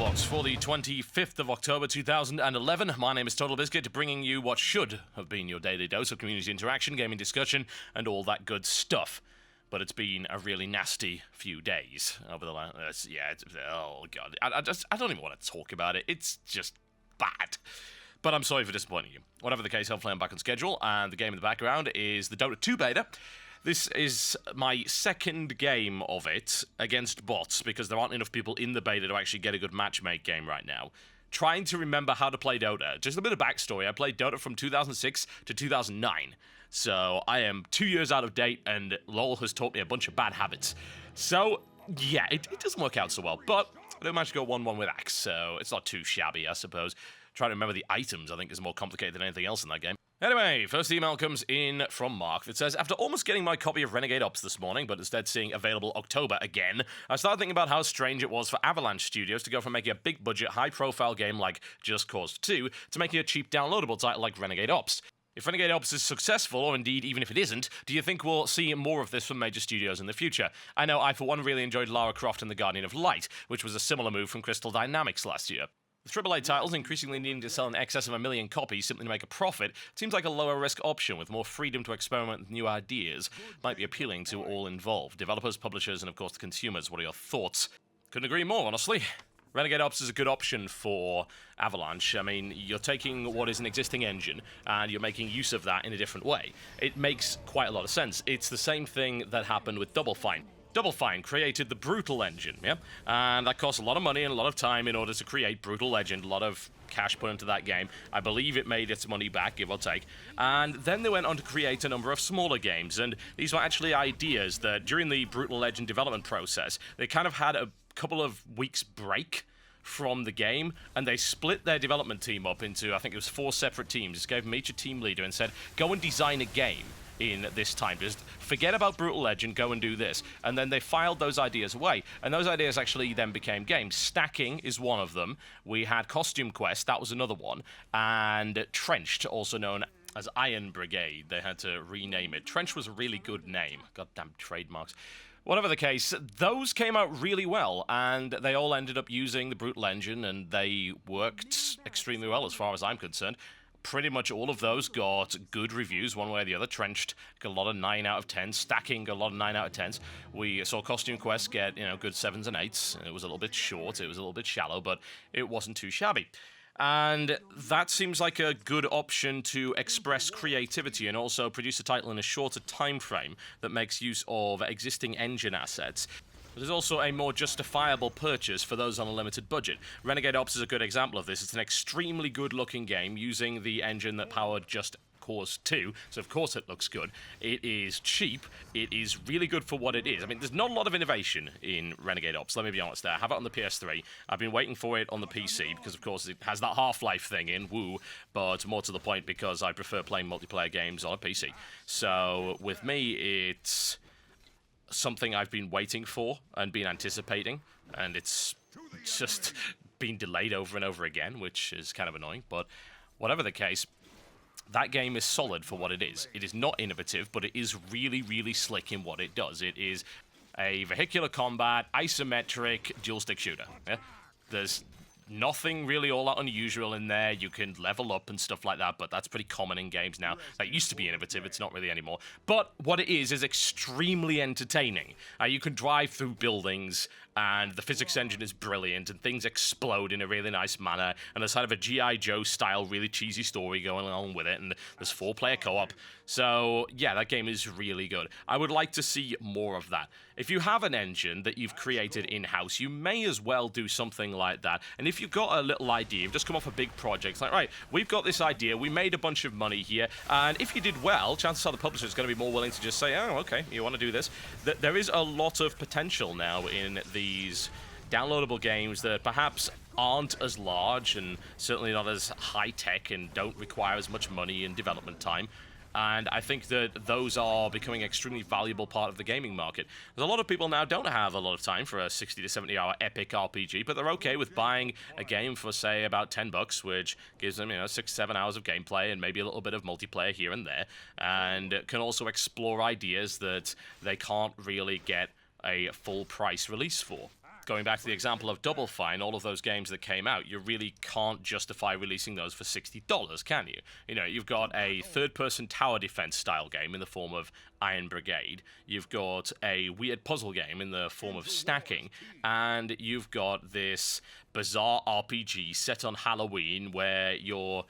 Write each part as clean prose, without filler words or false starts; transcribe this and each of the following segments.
Mailbox for the 25th of October 2011. My name is Totalbiscuit, bringing you what should have been your daily dose of community interaction, gaming discussion, and all that good stuff. But it's been a really nasty few days over the last... oh god. I don't even want to talk about it. It's just bad. But I'm sorry for disappointing you. Whatever the case, hopefully I'm back on schedule, and the game in the background is the Dota 2 beta. This is my second game of it against bots, because there aren't enough people in the beta to actually get a good matchmake game right now. Trying to remember how to play Dota. Just a bit of backstory. I played Dota from 2006 to 2009. So I am 2 years out of date, and LoL has taught me a bunch of bad habits. So, yeah, it doesn't work out so well. But I do manage to go 1-1 with Axe, so it's not too shabby, I suppose. Trying to remember the items, I think, is more complicated than anything else in that game. Anyway, first email comes in from Mark that says, after almost getting my copy of Renegade Ops this morning, but instead seeing available October again, I started thinking about how strange it was for Avalanche Studios to go from making a big-budget, high-profile game like Just Cause 2 to making a cheap downloadable title like Renegade Ops. If Renegade Ops is successful, or indeed even if it isn't, do you think we'll see more of this from major studios in the future? I know I, for one, really enjoyed Lara Croft and the Guardian of Light, which was a similar move from Crystal Dynamics last year. With AAA titles increasingly needing to sell in excess of 1 million copies simply to make a profit, it seems like a lower-risk option with more freedom to experiment with new ideas might be appealing to all involved. Developers, publishers, and of course the consumers. What are your thoughts? Couldn't agree more, honestly. Renegade Ops is a good option for Avalanche. I mean, you're taking what is an existing engine and you're making use of that in a different way. It makes quite a lot of sense. It's the same thing that happened with Double Fine. Double Fine created the Brutal engine, yeah? And that cost a lot of money and a lot of time in order to create Brutal Legend, a lot of cash put into that game. I believe it made its money back, give or take. And then they went on to create a number of smaller games, and these were actually ideas that during the Brutal Legend development process, they kind of had a couple of weeks break from the game, and they split their development team up into, I think it was 4 separate teams. Just gave them each a team leader and said, go and design a game in this time. Just forget about Brutal Legend, go and do this. And then they filed those ideas away. And those ideas actually then became games. Stacking is one of them. We had Costume Quest, that was another one. And Trenched, also known as Iron Brigade. They had to rename it. Trench was a really good name. Goddamn trademarks. Whatever the case, those came out really well, and they all ended up using the Brutal Engine, and they worked extremely well as far as I'm concerned. Pretty much all of those got good reviews one way or the other. Trenched got a lot of 9 out of 10s. Stacking got a lot of 9 out of 10s. We saw Costume Quest get, good 7s and 8s. It was a little bit short, it was a little bit shallow, but it wasn't too shabby. And that seems like a good option to express creativity and also produce a title in a shorter time frame that makes use of existing engine assets. There's also a more justifiable purchase for those on a limited budget. Renegade Ops is a good example of this. It's an extremely good-looking game using the engine that powered Just Cause 2, so of course it looks good. It is cheap. It is really good for what it is. I mean, there's not a lot of innovation in Renegade Ops, let me be honest there. I have it on the PS3. I've been waiting for it on the PC because, of course, it has that Half-Life thing in, woo, but more to the point because I prefer playing multiplayer games on a PC. So, with me, it's something I've been waiting for and been anticipating, and it's just been delayed over and over again, which is kind of annoying, but whatever the case, that game is solid for what it is. It is not innovative, but it is really, really slick in what it does. It is a vehicular combat, isometric, dual-stick shooter. Yeah? There's nothing really all that unusual in there. You can level up and stuff like that, but that's pretty common in games now. That used to be innovative, it's not really anymore. But what it is extremely entertaining. You can drive through buildings, and the physics engine is brilliant, and things explode in a really nice manner, and there's kind of a G.I. Joe-style, really cheesy story going along with it, and there's 4-player co-op. So, yeah, that game is really good. I would like to see more of that. If you have an engine that you've created in-house, you may as well do something like that. And if you've got a little idea, you've just come off a big project, it's like, right, we've got this idea, we made a bunch of money here, and if you did well, chances are the publisher is going to be more willing to just say, oh, okay, you want to do this. There is a lot of potential now in these downloadable games that perhaps aren't as large and certainly not as high-tech and don't require as much money and development time. And I think that those are becoming an extremely valuable part of the gaming market. There's a lot of people now don't have a lot of time for a 60 to 70 hour epic RPG, but they're okay with buying a game for, say, about $10, which gives them, 6-7 hours of gameplay and maybe a little bit of multiplayer here and there, and can also explore ideas that they can't really get a full price release for. going back to the example of Double Fine, all of those games that came out, you really can't justify releasing those for $60, can you? You know, you've got a third-person tower defense style game in the form of Iron Brigade, you've got a weird puzzle game in the form of Stacking, and you've got this bizarre RPG set on Halloween where you're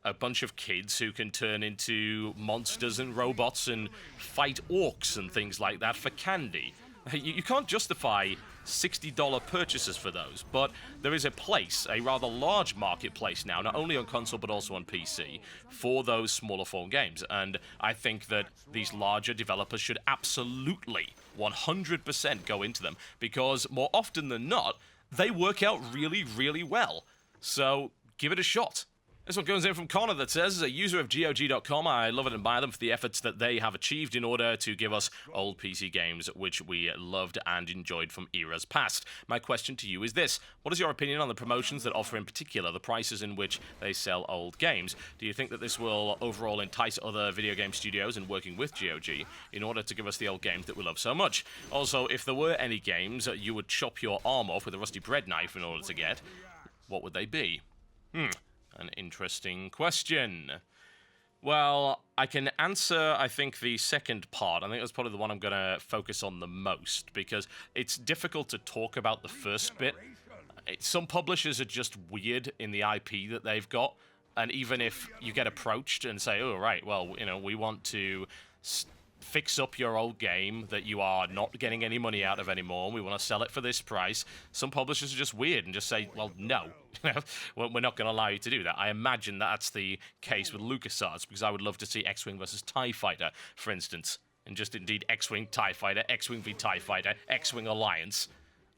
a bunch of kids who can turn into monsters and robots and fight orcs and things like that for candy. You can't justify $60 purchases for those, but there is a place, a rather large marketplace now, not only on console but also on PC, for those smaller form games. And I think that these larger developers should absolutely 100% go into them, because more often than not, they work out really, really well. So give it a shot. This one comes in from Connor that says, as a user of GOG.com, I love and admire them for the efforts that they have achieved in order to give us old PC games which we loved and enjoyed from eras past. My question to you is this: what is your opinion on the promotions that offer in particular the prices in which they sell old games? Do you think that this will overall entice other video game studios in working with GOG in order to give us the old games that we love so much? Also, if there were any games you would chop your arm off with a rusty bread knife in order to get, what would they be? An interesting question. Well, I can answer, I think, the second part. I think that's probably the one I'm going to focus on the most, because it's difficult to talk about the first bit. Some publishers are just weird in the IP that they've got, and even if you get approached and say, oh, right, well, you know, we want to fix up your old game that you are not getting any money out of anymore, we want to sell it for this price, some publishers are just weird and just say, well, no, we're not going to allow you to do that. I imagine that's the case with LucasArts, because I would love to see X-Wing versus TIE Fighter, for instance, and just indeed X-Wing, TIE Fighter, X-Wing v TIE Fighter, X-Wing Alliance,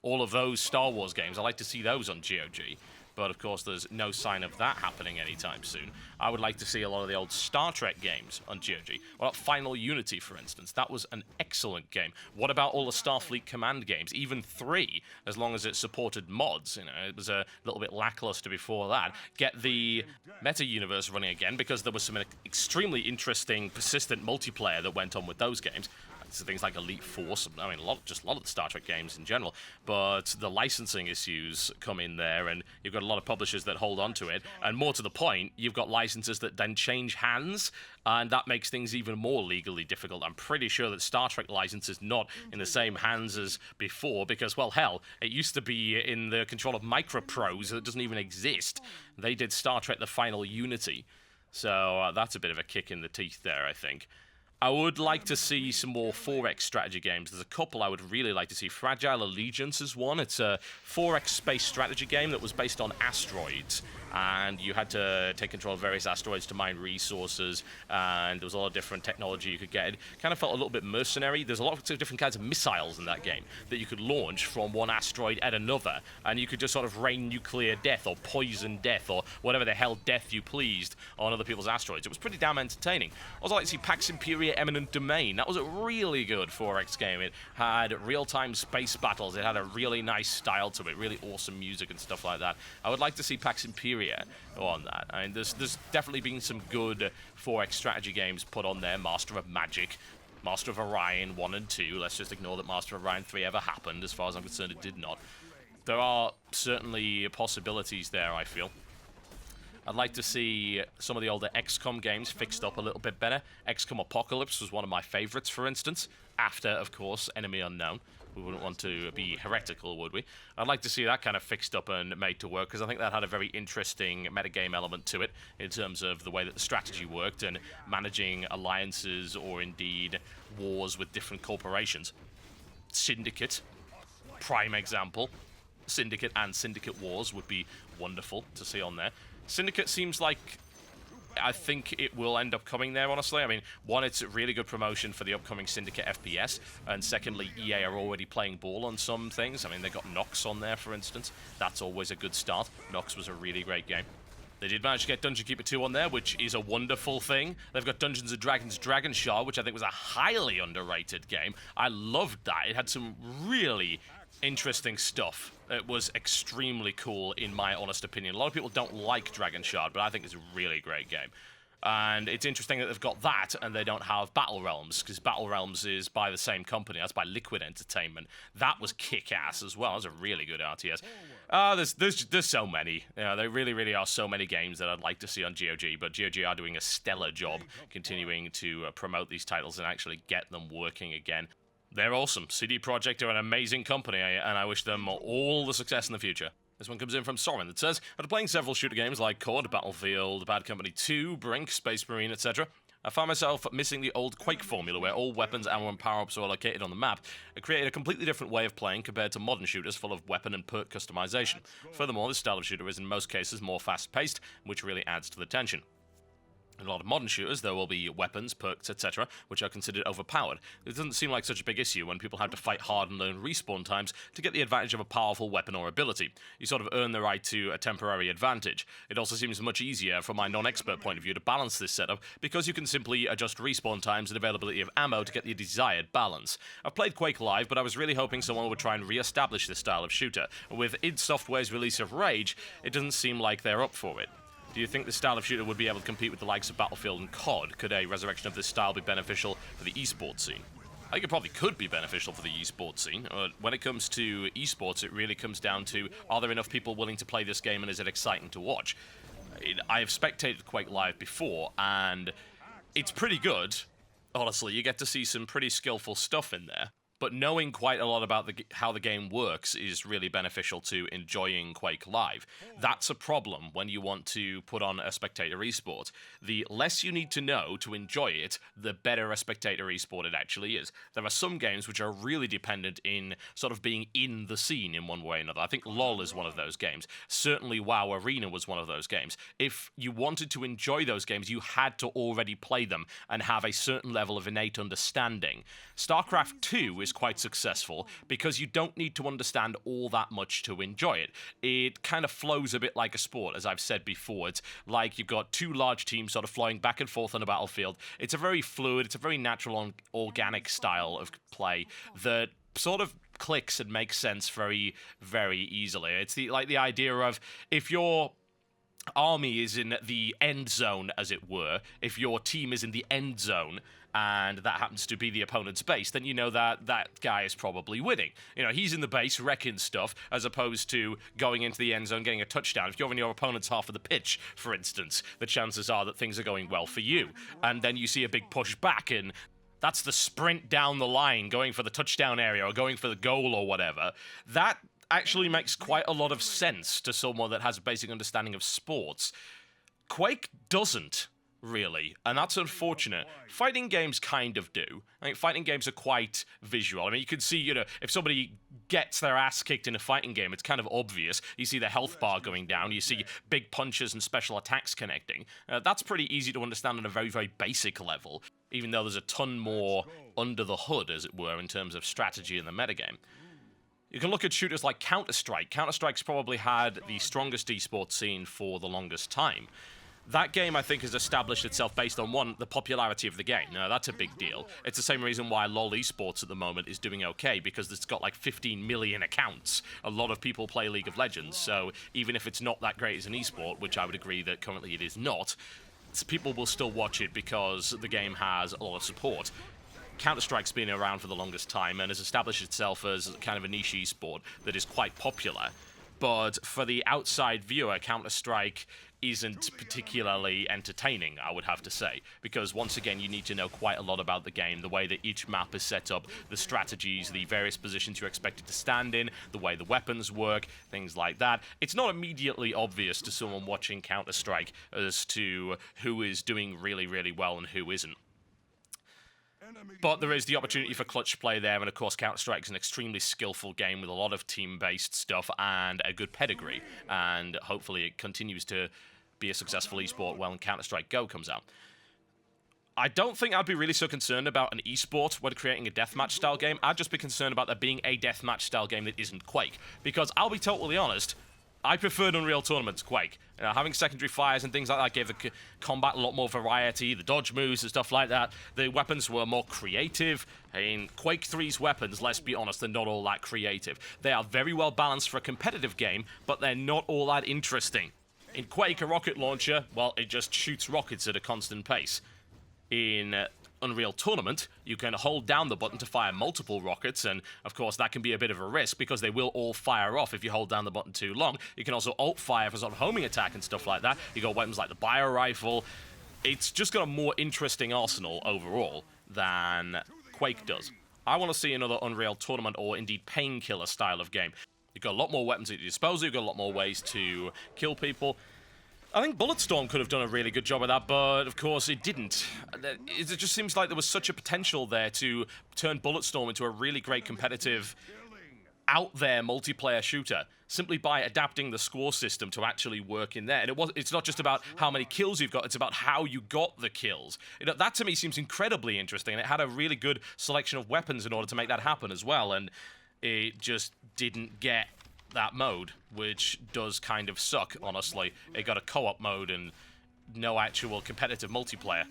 all of those Star Wars games. I like to see those on GOG. But, of course, there's no sign of that happening anytime soon. I would like to see a lot of the old Star Trek games on GOG. What about Final Unity, for instance? That was an excellent game. What about all the Starfleet Command games? Even 3, as long as it supported mods. You know, it was a little bit lackluster before that. Get the meta-universe running again, because there was some extremely interesting, persistent multiplayer that went on with those games. So things like Elite Force, I mean, a lot of the Star Trek games in general, but the licensing issues come in there, and you've got a lot of publishers that hold on to it, and more to the point, you've got licenses that then change hands, and that makes things even more legally difficult. I'm pretty sure that Star Trek license is not in the same hands as before, because, well, hell, it used to be in the control of Microprose that doesn't even exist. They did Star Trek The Final Unity, so that's a bit of a kick in the teeth there, I think. I would like to see some more 4X strategy games. There's a couple I would really like to see. Fragile Allegiance is one. It's a 4X space strategy game that was based on asteroids, and you had to take control of various asteroids to mine resources, and there was a lot of different technology you could get. It kind of felt a little bit mercenary. There's a lot of different kinds of missiles in that game that you could launch from one asteroid at another, and you could just sort of rain nuclear death or poison death or whatever the hell death you pleased on other people's asteroids. It was pretty damn entertaining. Also, I'd like to see Pax Imperia Eminent Domain. That was a really good 4X game. It had real-time space battles. It had a really nice style to it, really awesome music and stuff like that. I would like to see Pax Imperia on that. I mean, there's definitely been some good 4X strategy games put on there. Master of Magic, Master of Orion 1 and 2. Let's just ignore that Master of Orion 3 ever happened. As far as I'm concerned, it did not. There are certainly possibilities there, I feel. I'd like to see some of the older XCOM games fixed up a little bit better. XCOM Apocalypse was one of my favorites, for instance, after, of course, Enemy Unknown. We wouldn't want to be heretical, would we? I'd like to see that kind of fixed up and made to work, because I think that had a very interesting metagame element to it in terms of the way that the strategy worked and managing alliances or indeed wars with different corporations. Syndicate, prime example. Syndicate and Syndicate Wars would be wonderful to see on there. Syndicate seems like I think it will end up coming there, honestly. I mean, one, it's a really good promotion for the upcoming Syndicate FPS, and secondly, EA are already playing ball on some things. I mean, they got Nox on there, for instance. That's always a good start. Nox was a really great game. They did manage to get Dungeon Keeper 2 on there, which is a wonderful thing. They've got Dungeons & Dragons Dragonshard, which I think was a highly underrated game. I loved that. It had some really interesting stuff. It was extremely cool, in my honest opinion. A lot of people don't like Dragonshard, but I think it's a really great game. And it's interesting that they've got that and they don't have Battle Realms, because Battle Realms is by the same company. That's by Liquid Entertainment. That was kick-ass as well. That was a really good RTS. There's so many. There really, really are so many games that I'd like to see on GOG, but GOG are doing a stellar job continuing to promote these titles and actually get them working again. They're awesome. CD Projekt are an amazing company, and I wish them all the success in the future. This one comes in from Soren that says, after playing several shooter games like COD, Battlefield, Bad Company 2, Brink, Space Marine, etc., I found myself missing the old Quake formula where all weapons, ammo, and power-ups were located on the map. It created a completely different way of playing compared to modern shooters full of weapon and perk customization. Furthermore, this style of shooter is in most cases more fast-paced, which really adds to the tension. In a lot of modern shooters, there will be weapons, perks, etc., which are considered overpowered. It doesn't seem like such a big issue when people have to fight hard and learn respawn times to get the advantage of a powerful weapon or ability. You sort of earn the right to a temporary advantage. It also seems much easier from my non-expert point of view to balance this setup because you can simply adjust respawn times and availability of ammo to get the desired balance. I've played Quake Live, but I was really hoping someone would try and re-establish this style of shooter. With id Software's release of Rage, it doesn't seem like they're up for it. Do you think this style of shooter would be able to compete with the likes of Battlefield and COD? Could a resurrection of this style be beneficial for the esports scene? I think it probably could be beneficial for the esports scene. When it comes to esports, it really comes down to, are there enough people willing to play this game and is it exciting to watch? I have spectated Quake Live before, and it's pretty good. Honestly, you get to see some pretty skillful stuff in there. But knowing quite a lot about how the game works is really beneficial to enjoying Quake Live. That's a problem when you want to put on a spectator esport. The less you need to know to enjoy it, the better a spectator esport it actually is. There are some games which are really dependent in sort of being in the scene in one way or another. I think LoL is one of those games. Certainly WoW Arena was one of those games. If you wanted to enjoy those games, you had to already play them and have a certain level of innate understanding. StarCraft 2 is quite successful because you don't need to understand all that much to enjoy it. It kind of flows a bit like a sport, as I've said before. It's like you've got two large teams sort of flying back and forth on a battlefield. It's a very fluid, it's a very natural, organic style of play that sort of clicks and makes sense very, very easily. It's the idea of if your army is in the end zone, as it were, if your team is in the end zone, and that happens to be the opponent's base, then you know that that guy is probably winning. You know, he's in the base wrecking stuff, as opposed to going into the end zone, getting a touchdown. If you're in your opponent's half of the pitch, for instance, the chances are that things are going well for you. And then you see a big push back, and that's the sprint down the line, going for the touchdown area, or going for the goal, or whatever. That actually makes quite a lot of sense to someone that has a basic understanding of sports. Quake doesn't. Really, and that's unfortunate. Fighting games kind of do. I think fighting games are quite visual. I mean, you can see, you know, if somebody gets their ass kicked in a fighting game, it's kind of obvious. You see the health bar going down, you see big punches and special attacks connecting. That's pretty easy to understand on a very, very basic level, even though there's a ton more under the hood, as it were, in terms of strategy in the metagame. You can look at shooters like Counter-Strike. Counter-Strike's probably had the strongest esports scene for the longest time. That game, I think, has established itself based on, one, the popularity of the game. Now, that's a big deal. It's the same reason why LoL Esports at the moment is doing okay, because it's got like 15 million accounts. A lot of people play League of Legends, so even if it's not that great as an esport, which I would agree that currently it is not, people will still watch it because the game has a lot of support. Counter-Strike's been around for the longest time and has established itself as kind of a niche esport that is quite popular. But for the outside viewer, Counter-Strike isn't particularly entertaining, I would have to say, because once again you need to know quite a lot about the game, the way that each map is set up, the strategies, the various positions you're expected to stand in, the way the weapons work, things like that. It's not immediately obvious to someone watching Counter-Strike as to who is doing really, really well and who isn't. But there is the opportunity for clutch play there, and of course Counter-Strike is an extremely skillful game with a lot of team-based stuff and a good pedigree, and hopefully it continues to be a successful esport when Counter-Strike Go comes out. I don't think I'd be really so concerned about an esport when creating a deathmatch style game. I'd just be concerned about there being a deathmatch style game that isn't Quake, because I'll be totally honest, I preferred Unreal Tournament to Quake. Having secondary fires and things like that gave the combat a lot more variety, the dodge moves and stuff like that. The weapons were more creative. I mean, Quake 3's weapons, let's be honest, they're not all that creative. They are very well balanced for a competitive game, but they're not all that interesting. In Quake, a rocket launcher, well, it just shoots rockets at a constant pace. In Unreal Tournament, you can hold down the button to fire multiple rockets, and of course that can be a bit of a risk because they will all fire off if you hold down the button too long. You can also alt-fire for sort of homing attack and stuff like that. You got weapons like the bio rifle. It's just got a more interesting arsenal overall than Quake does. I want to see another Unreal Tournament or indeed Painkiller style of game. You've got a lot more weapons at your disposal, you've got a lot more ways to kill people. I think Bulletstorm could have done a really good job of that, but of course it didn't. It just seems like there was such a potential there to turn Bulletstorm into a really great competitive, out-there multiplayer shooter, simply by adapting the score system to actually work in there. And it's not just about how many kills you've got, it's about how you got the kills. That to me seems incredibly interesting, and it had a really good selection of weapons in order to make that happen as well, and it just didn't get that mode, which does kind of suck, honestly. It got a co-op mode and no actual competitive multiplayer.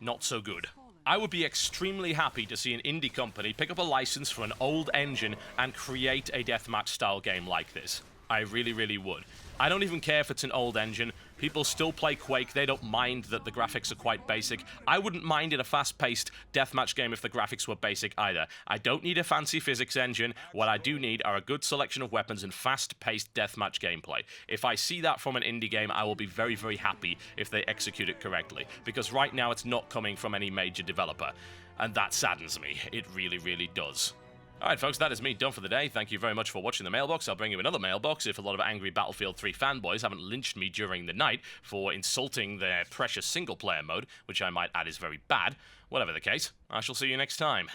Not so good. I would be extremely happy to see an indie company pick up a license for an old engine and create a deathmatch style game like this. I really, really would. I don't even care if it's an old engine. People still play Quake. They don't mind that the graphics are quite basic. I wouldn't mind in a fast-paced deathmatch game if the graphics were basic either. I don't need a fancy physics engine. What I do need are a good selection of weapons and fast-paced deathmatch gameplay. If I see that from an indie game, I will be very, very happy if they execute it correctly. Because right now it's not coming from any major developer. And that saddens me. It really, really does. Alright folks, that is me done for the day. Thank you very much for watching the Mailbox. I'll bring you another Mailbox if a lot of angry Battlefield 3 fanboys haven't lynched me during the night for insulting their precious single-player mode, which I might add is very bad. Whatever the case, I shall see you next time.